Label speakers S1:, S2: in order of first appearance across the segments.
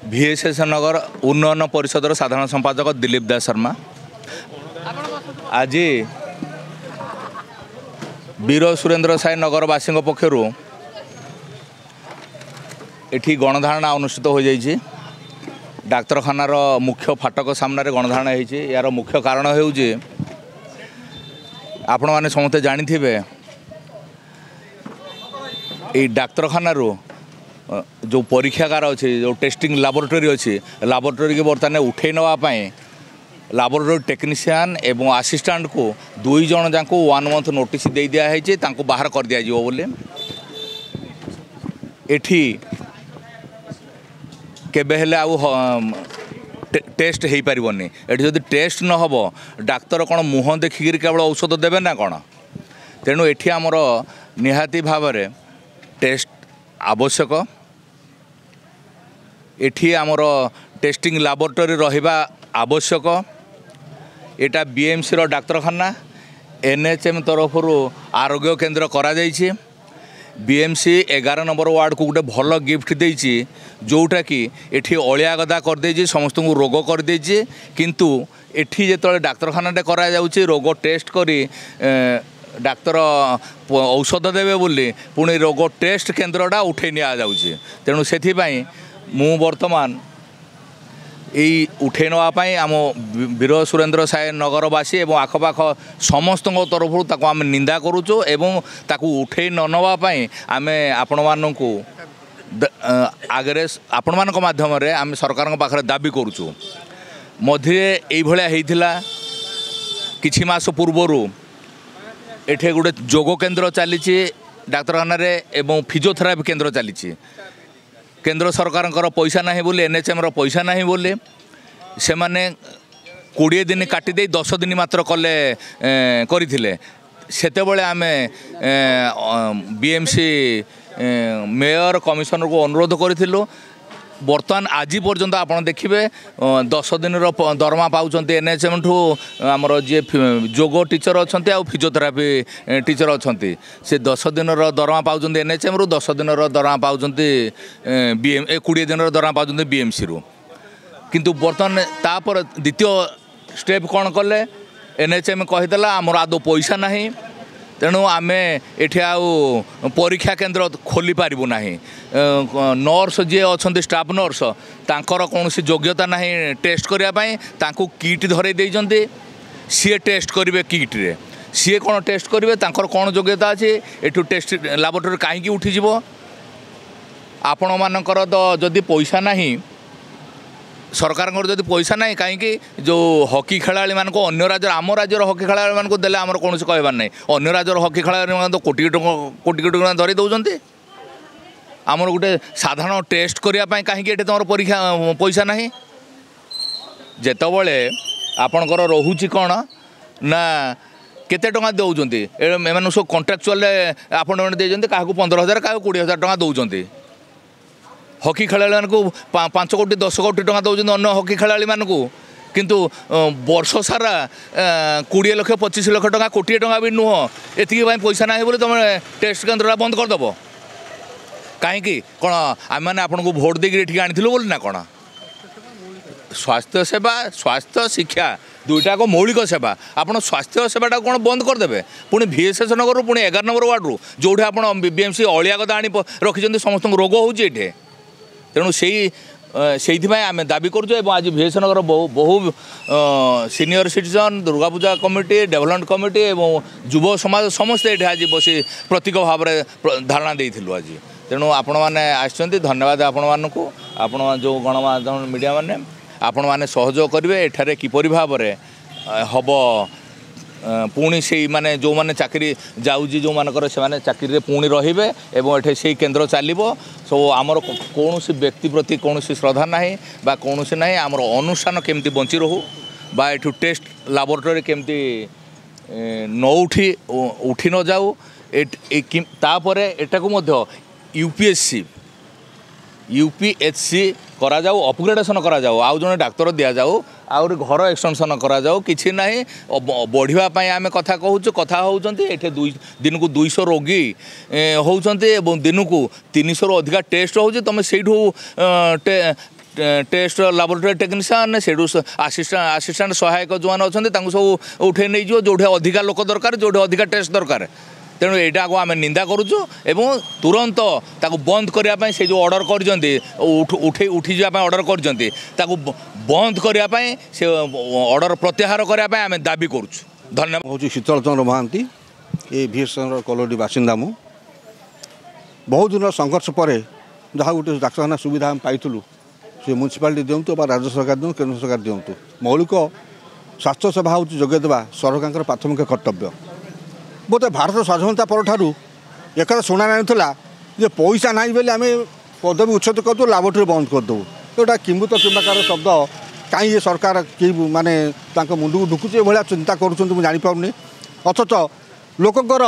S1: VSS नगर उन्नयन परिषद साधारण संपादक दिलीप दास शर्मा। आज वीर सुरेंद्र साई नगरवासी पक्षर एठी गणधारणा अनुष्ठित हो जाइए। डाक्तरखानार मुख्य फाटक सामने गणधारणा होती। यार मुख्य कारण हो आपण मैंने समस्ते जानी थे डाक्तरखाना जो परीक्षागार अच्छे जो टेस्टिंग लैबोरेटरी अच्छी लैबोरेटरी के बर्तमान उठे नापी लैबोरेटरी टेक्नीशियन एवं आसिस्टेंट को दुई जन जाक 1 मंथ नोटिस दे दिखाई बाहर कर दिया बोले एठी केबे हेले आउ टेस्ट हो पारनी। एटी जदि टेस्ट न हो डाक्तर कौन मुह देखिक केवल औषध देवे ना कौन। तेणु एठी आमर निहाती भाव में टेस्ट आवश्यक। एठी आमर टेस्टिंग लैबोरेटरी रहिबा आवश्यक। एटा बीएमसी रो डाक्तरखाना एनएचएम तरफ आरोग्य केन्द्र करा जाइछि। बीएमसी 11 नंबर वार्ड को गोटे भल गिफ्ट देइछि जोटा कि एठी अलिया गदा कर देइछि समस्त को रोग कर देइछि। किंतु एठी जेतले डाक्तरखानाटे करा जाउछि रोग टेस्ट करी डाक्तर औषध देवे बोली पुणी रोग टेस्ट केन्द्रटा उठे नि जाउछि। तेणु सेथिपाई मु वर्तमान यही उठे नापी आम वीर सुरेंद्र साई नगरवासी और आखपाख समस्त तरफ आम निंदा करुचु एवं ताकू उठे न नापी आम आपण मानक आगे आपण मान माध्यम आम सरकार पाखे दाबी करुचु। मध्य ये किछि मास पूर्वर एठे गोटे जोग केन्द्र चली डाक्तरखाना एवं फिजियोथेरापी केन्द्र चली। केंद्र सरकार पैसा ना बोली एनएचएम पैसा ना बोली से माने 20 दिन काटी दे 10 दिन मात्र कले करथिले। सेतेबेले आमे बीएमसी मेयर कमिशनर को अनुरोध करिथिलु। बर्तमान आज पर्यंत आप देखिए 10 दिन दरमा पाँच एनएचएम ठू आमर जी जोग टीचर अच्छा आ फिजियोथेरापी टीचर अच्छा से 10 दिन दरमा पाँच एनएचएम रु 10 दिन दरमा पाँच 20 दिन दरमा पाँच बीएमसी रु। किंतु बर्तमान तापर द्वितीय स्टेप कौन कले एनएचएम कहीदेला आमर आदौ पैसा नहीं। तेणु आम एठी आउ परीक्षा केन्द्र खोली पारिबु नाही। नर्स जी अच्छा स्टाफ नर्स तांकर कौन योग्यता नहीं टेस्ट करने तांको किट धरे देइजंती सी टेस्ट करेंगे किट रे सी कौन टेस्ट करेंगे तांकर कौन योग्यता अच्छे एठू टेस्ट लैबोरेटरी कहीं उठीज आपण मानकर तो जदि पैसा नहीं सरकार जदि पैसा ना कहीं जो हॉकी खेलाड़ी मान को अन्य राज्य आम राज्यर हॉकी खेलाड़ी मान को देले आमर कौन कहबार ना अन्य राज्यर हॉकी खेलाड़ी मान तो कोटी टका धरी दौरान आमर गोटे साधारण टेस्ट करने कहीं तुम परीक्षा पैसा ना जितेबले आपणकर रोचे कौन ना केते टका दौरान एम सब कंट्राक्चुअल अपॉइंटमेंट देते क्या 15,000 क्या 20,000 टका दौरान। हॉकी खेलाड़ी को 5 कोटी 10 कोटी टका दौरान अन्य हॉकी खेलाड़ी मानक किंतु वर्ष सारा 20 लाख 25 लाख टका कोटी टका भी नुह एति पैसा ना बोले तुम टेस्ट केन्द्र बंद करदेव कहीं कौन आम मैंने आपन को भोट देकर आनी बोली ना कौन। स्वास्थ्य सेवा स्वास्थ्य शिक्षा दुईटा को मौलिक सेवा आपन स्वास्थ्य सेवाटा कौन बंद करदे पुणी VSS नगर पुणी 11 नंबर वार्ड रू जो आप बीएमसी अलिया गदा आनी रखिंट समस्त रोग होटे। तेणु से आम दाबी करूँ। आज VSS नगर बहु senior citizen Durga Puja committee development committee एवं युव समाज समस्ते ये आज बस प्रतीक भाव में धारणा देलु। आज तेणु आपण मैंने आसछन्ति धन्यवाद आपण जो गणमाध्यम मीडिया मैंने आपण मैंने सहयोग करेंगे एठारे किपरि भाव में हम पुणी से माने जो माने चाकरी जाऊँगी जो मानकर से माने चाकरी पुणी रहिबे एवं एठे से केन्द्र चलिबो। सो आमर कौन व्यक्ति प्रति कौन श्रद्धा नहीं बा कौन ना आमर अनुष्ठान केमती बंची रहू बा एठू टेस्ट लैबोरेटरी केमती न उठी न जाऊ तापर एटा को मध्य यूपीएचसी करा जाऊ अपग्रेडेशन करा जाऊ आउ जने डाक्तर दिया जाऊ आउर घर एक्सटेंशन करा जाऊ किछि नाही बढ़िया आम कथा कहूँ कथा होउचंती एठे दिन को 200 रोगी होउचंती एवं दिन को 300 अधिका टेस्ट होउची तमे सेठू टेस्ट लाबोरेटरी टेक्नीशियन से आसीस्टाट सहायक जो मैंने अच्छा सब उठे नहीं जो अधिका लोक दरकार जो अधिका टेस्ट दरकार तेणु यहाँ को आम निंदा करुचु एवं तुरंत ताको बंद करने से जो ऑर्डर कर उठी जावाई ऑर्डर कर बंद करने से ऑर्डर प्रत्याहार करने आम दाबी करुचु। धन्यवाद।
S2: हूँ शीतल चंद्र महांती ये VS कॉलोनी बासिंदा मु बहुत दिन संघर्ष पर जहाँ गोटे डाक्तखाना सुविधा आम पाइलु से म्यूनिसिपालिटी दिंतु राज्य सरकार दिखाँ केन्द्र सरकार दिंतु मौलिक स्वास्थ्य सेवा हूँ जोगेदेवा सरकार प्राथमिक कर्तव्य। बोधे भारत स्वाधीनता पर एक शुणा नाला जे पैसा ना बोले आम पदवी उच्छेद करदे लाबोरेटरी बंद करदेव गोटा किंबुत किंबाकार शब्द कहीं ये सरकार कि माने मुंड को ढुकुचे भाया चिंता करूँ अथच लोकंर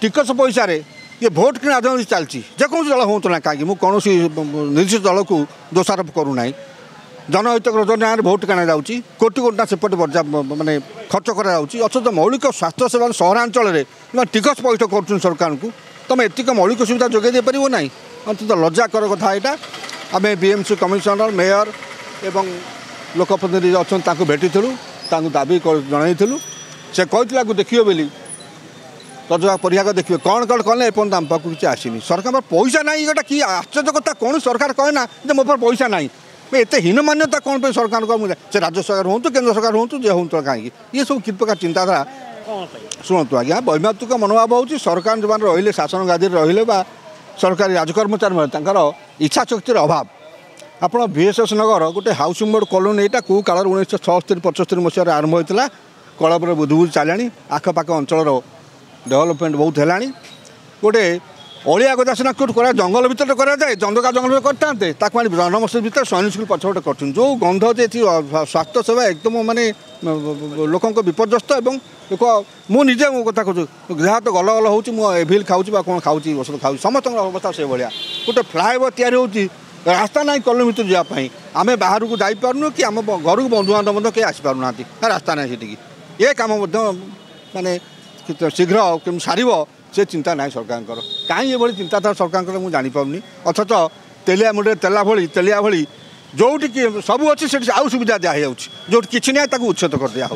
S2: टिकस पैसा ये भोट कि राजनीति चलती जेको दल हूँ ना कहीं मुझे निर्दिष्ट दल को दोषारोप करूना जनहित योजना भोट किणा जाऊँगी कोटी कोटी सेपटे माने खर्च करथच मौलिक स्वास्थ्य सेवा सहरांचल में टिकस पैठ कर सरकार को तुम एतिक मौलिक सुविधा जोगे दे पार ना अंत लज्जाकर कथा यहाँ आम BMC कमिशनर मेयर एवं लोकप्रतिनिधि अच्छा भेटी दाबी जनइलु से कहला देखिए बोली रजगा परिहाक देखिए कौन कौन कले एपन आम पाक किसी आसनी सरकार पैसा ना गोटा कि आश्चर्य कथा कौन सरकार कहे ना जे मो पैसा ना एत हीन मान्यता कौन पे सरकार को से राज्य सरकार हूँ केन्द्र सरकार हूँ जे हूँ कहीं ये सब कि प्रकार चिंताधारा शुणु आज्ञा वैमात्रिक मनोभाव हूँ सरकार जो रही शासन गादी रही सरकारी राजकर्मचारी इच्छा शक्तिर अभाव आपड़ VSS नगर गोटे हाउसिंग बोर्ड कॉलोनी यहाँ कौ काल 1976-75 मसीह आरंभ होता कलपर बुधबुध चलाणी आखपाख अंचल डेवलपमेंट बहुत है गोटे अलिया गदा सीना कौट कर जंगल भितर कराए जंगल जंगल करते जनमस्जिद भितर सैनिक स्कूल पछपटे कर जो गंध जे स्वास्थ्य सेवा एकदम माने लोक विपर्यस्त एवं लोक मुझे मो कथा कहूँ जहाँ तो गल गल हो एभिल खाऊँ कौन खाऊँ औषध खाऊँ समस्त अवस्था से भाया गोटे फ्लाएओवर तैयारी होती रास्ता ना कॉलोनी भितर जावाई आम बाहर को जापरूँ कि आम घर को बंधुबांधव कहीं आसीपार रास्ता ना से ये कम माने शीघ्र कि सार से चिंता ना सरकार कहीं ये चिंताधारा सरकार मुझे जापारूनी अथच तेलिया मुंडे तेला तेलिया भली जोटि सब अच्छे से आउ सुविधा दिखाई जो कि ना उच्छेद कर दिया।